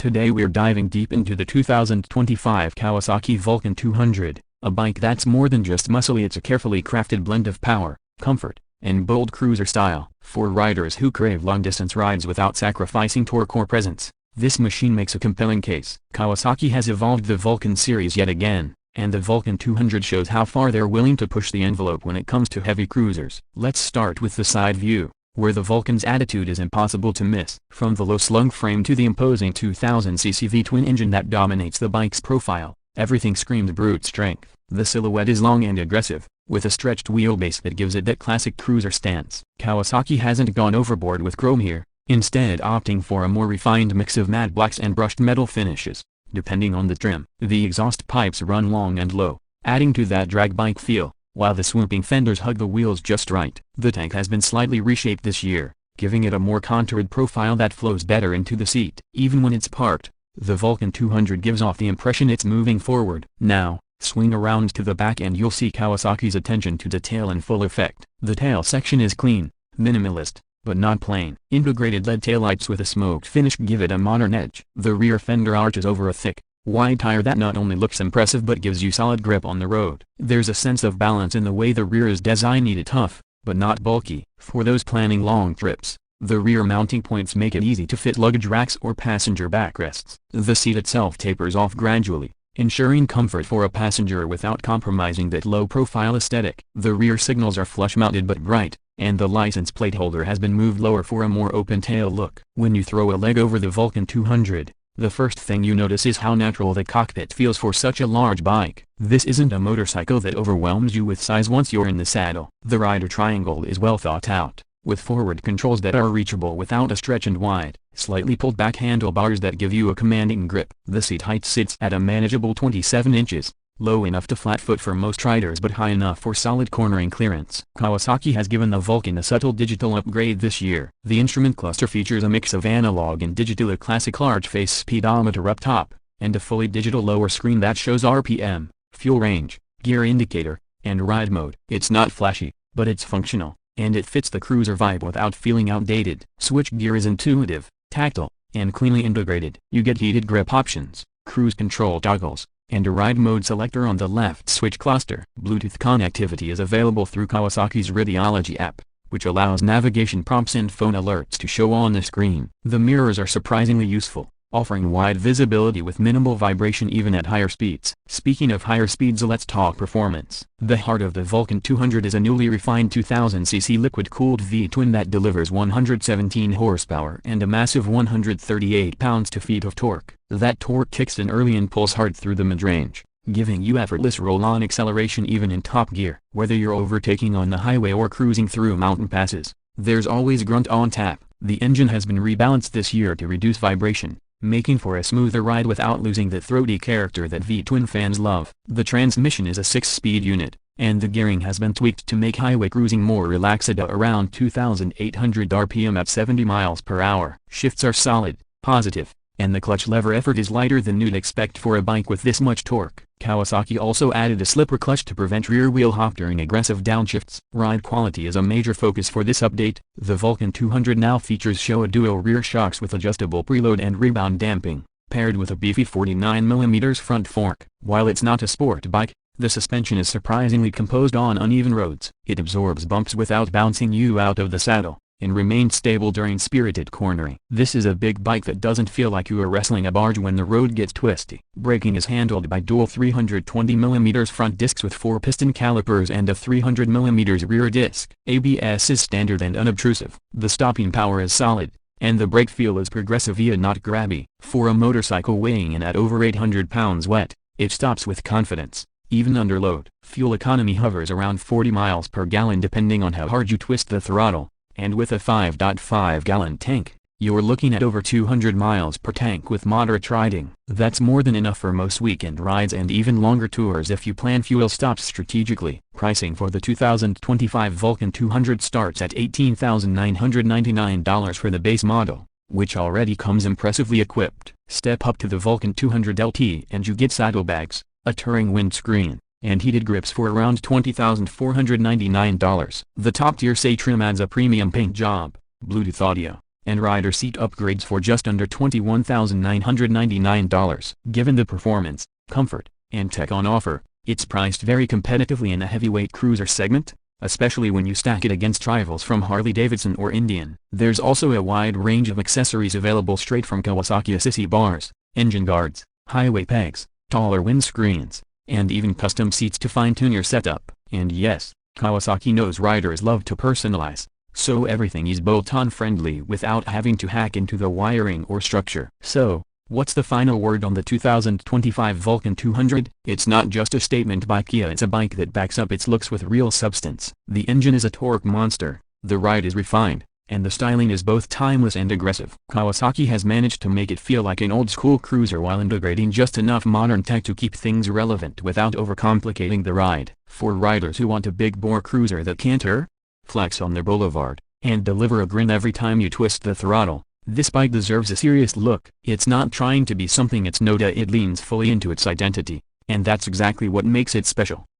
Today we're diving deep into the 2025 Kawasaki Vulcan 200, a bike that's more than just muscly. It's a carefully crafted blend of power, comfort, and bold cruiser style. For riders who crave long-distance rides without sacrificing torque or presence, this machine makes a compelling case. Kawasaki has evolved the Vulcan series yet again, and the Vulcan 200 shows how far they're willing to push the envelope when it comes to heavy cruisers. Let's start with the side view, where the Vulcan's attitude is impossible to miss. From the low-slung frame to the imposing 2000cc V-twin engine that dominates the bike's profile, everything screams brute strength. The silhouette is long and aggressive, with a stretched wheelbase that gives it that classic cruiser stance. Kawasaki hasn't gone overboard with chrome here, instead opting for a more refined mix of matte blacks and brushed metal finishes, depending on the trim. The exhaust pipes run long and low, adding to that drag bike feel, while the swooping fenders hug the wheels just right. The tank has been slightly reshaped this year, giving it a more contoured profile that flows better into the seat. Even when it's parked, the Vulcan 200 gives off the impression it's moving forward. Now, swing around to the back and you'll see Kawasaki's attention to detail in full effect. The tail section is clean, minimalist, but not plain. Integrated LED taillights with a smoked finish give it a modern edge. The rear fender arches over a thick, wide tire that not only looks impressive but gives you solid grip on the road. There's a sense of balance in the way the rear is designed. It's tough, but not bulky. For those planning long trips, the rear mounting points make it easy to fit luggage racks or passenger backrests. The seat itself tapers off gradually, ensuring comfort for a passenger without compromising that low-profile aesthetic. The rear signals are flush-mounted but bright, and the license plate holder has been moved lower for a more open-tail look. When you throw a leg over the Vulcan 200, the first thing you notice is how natural the cockpit feels for such a large bike. This isn't a motorcycle that overwhelms you with size once you're in the saddle. The rider triangle is well thought out, with forward controls that are reachable without a stretch and wide, slightly pulled back handlebars that give you a commanding grip. The seat height sits at a manageable 27 inches, low enough to flat-foot for most riders but high enough for solid cornering clearance. Kawasaki has given the Vulcan a subtle digital upgrade this year. The instrument cluster features a mix of analog and digital, a classic large-face speedometer up top, and a fully digital lower screen that shows RPM, fuel range, gear indicator, and ride mode. It's not flashy, but it's functional, and it fits the cruiser vibe without feeling outdated. Switch gear is intuitive, tactile, and cleanly integrated. You get heated grip options, cruise control toggles, and a ride mode selector on the left switch cluster. Bluetooth connectivity is available through Kawasaki's Radiology app, which allows navigation prompts and phone alerts to show on the screen. The mirrors are surprisingly useful, offering wide visibility with minimal vibration even at higher speeds. Speaking of higher speeds, let's talk performance. The heart of the Vulcan 200 is a newly refined 2000cc liquid-cooled V-twin that delivers 117 horsepower and a massive 138 pounds-to-feet of torque. That torque kicks in early and pulls hard through the mid-range, giving you effortless roll-on acceleration even in top gear. Whether you're overtaking on the highway or cruising through mountain passes, there's always grunt on tap. The engine has been rebalanced this year to reduce vibration, making for a smoother ride without losing the throaty character that V-twin fans love. The transmission is a 6-speed unit, and the gearing has been tweaked to make highway cruising more relaxed at around 2,800 RPM at 70 miles per hour. Shifts are solid, positive, and the clutch lever effort is lighter than you'd expect for a bike with this much torque. Kawasaki also added a slipper clutch to prevent rear wheel hop during aggressive downshifts. Ride quality is a major focus for this update. The Vulcan 200 now features Showa dual rear shocks with adjustable preload and rebound damping, paired with a beefy 49mm front fork. While it's not a sport bike, the suspension is surprisingly composed on uneven roads. It absorbs bumps without bouncing you out of the saddle, and remained stable during spirited cornering. This is a big bike that doesn't feel like you are wrestling a barge when the road gets twisty. Braking is handled by dual 320mm front discs with 4-piston calipers and a 300mm rear disc. ABS is standard and unobtrusive. The stopping power is solid, and the brake feel is progressive yet not grabby. For a motorcycle weighing in at over 800 pounds wet, it stops with confidence, even under load. Fuel economy hovers around 40 miles per gallon depending on how hard you twist the throttle, and with a 5.5-gallon tank, you're looking at over 200 miles per tank with moderate riding. That's more than enough for most weekend rides and even longer tours if you plan fuel stops strategically. Pricing for the 2025 Vulcan 200 starts at $18,999 for the base model, which already comes impressively equipped. Step up to the Vulcan 200 LT and you get saddlebags, a touring windscreen, and heated grips for around $20,499. The top-tier SA trim adds a premium paint job, Bluetooth audio, and rider seat upgrades for just under $21,999. Given the performance, comfort, and tech on offer, it's priced very competitively in the heavyweight cruiser segment, especially when you stack it against rivals from Harley-Davidson or Indian. There's also a wide range of accessories available straight from Kawasaki: assist bars, engine guards, highway pegs, taller windscreens, and even custom seats to fine-tune your setup. And yes, Kawasaki knows riders love to personalize, so everything is bolt-on friendly without having to hack into the wiring or structure. So, what's the final word on the 2025 Vulcan 200? It's not just a statement by Kia, it's a bike that backs up its looks with real substance. The engine is a torque monster, the ride is refined, and the styling is both timeless and aggressive. Kawasaki has managed to make it feel like an old-school cruiser while integrating just enough modern tech to keep things relevant without overcomplicating the ride. For riders who want a big-bore cruiser that canter, flex on their boulevard, and deliver a grin every time you twist the throttle, this bike deserves a serious look. It's not trying to be something it's not. It leans fully into its identity, and that's exactly what makes it special.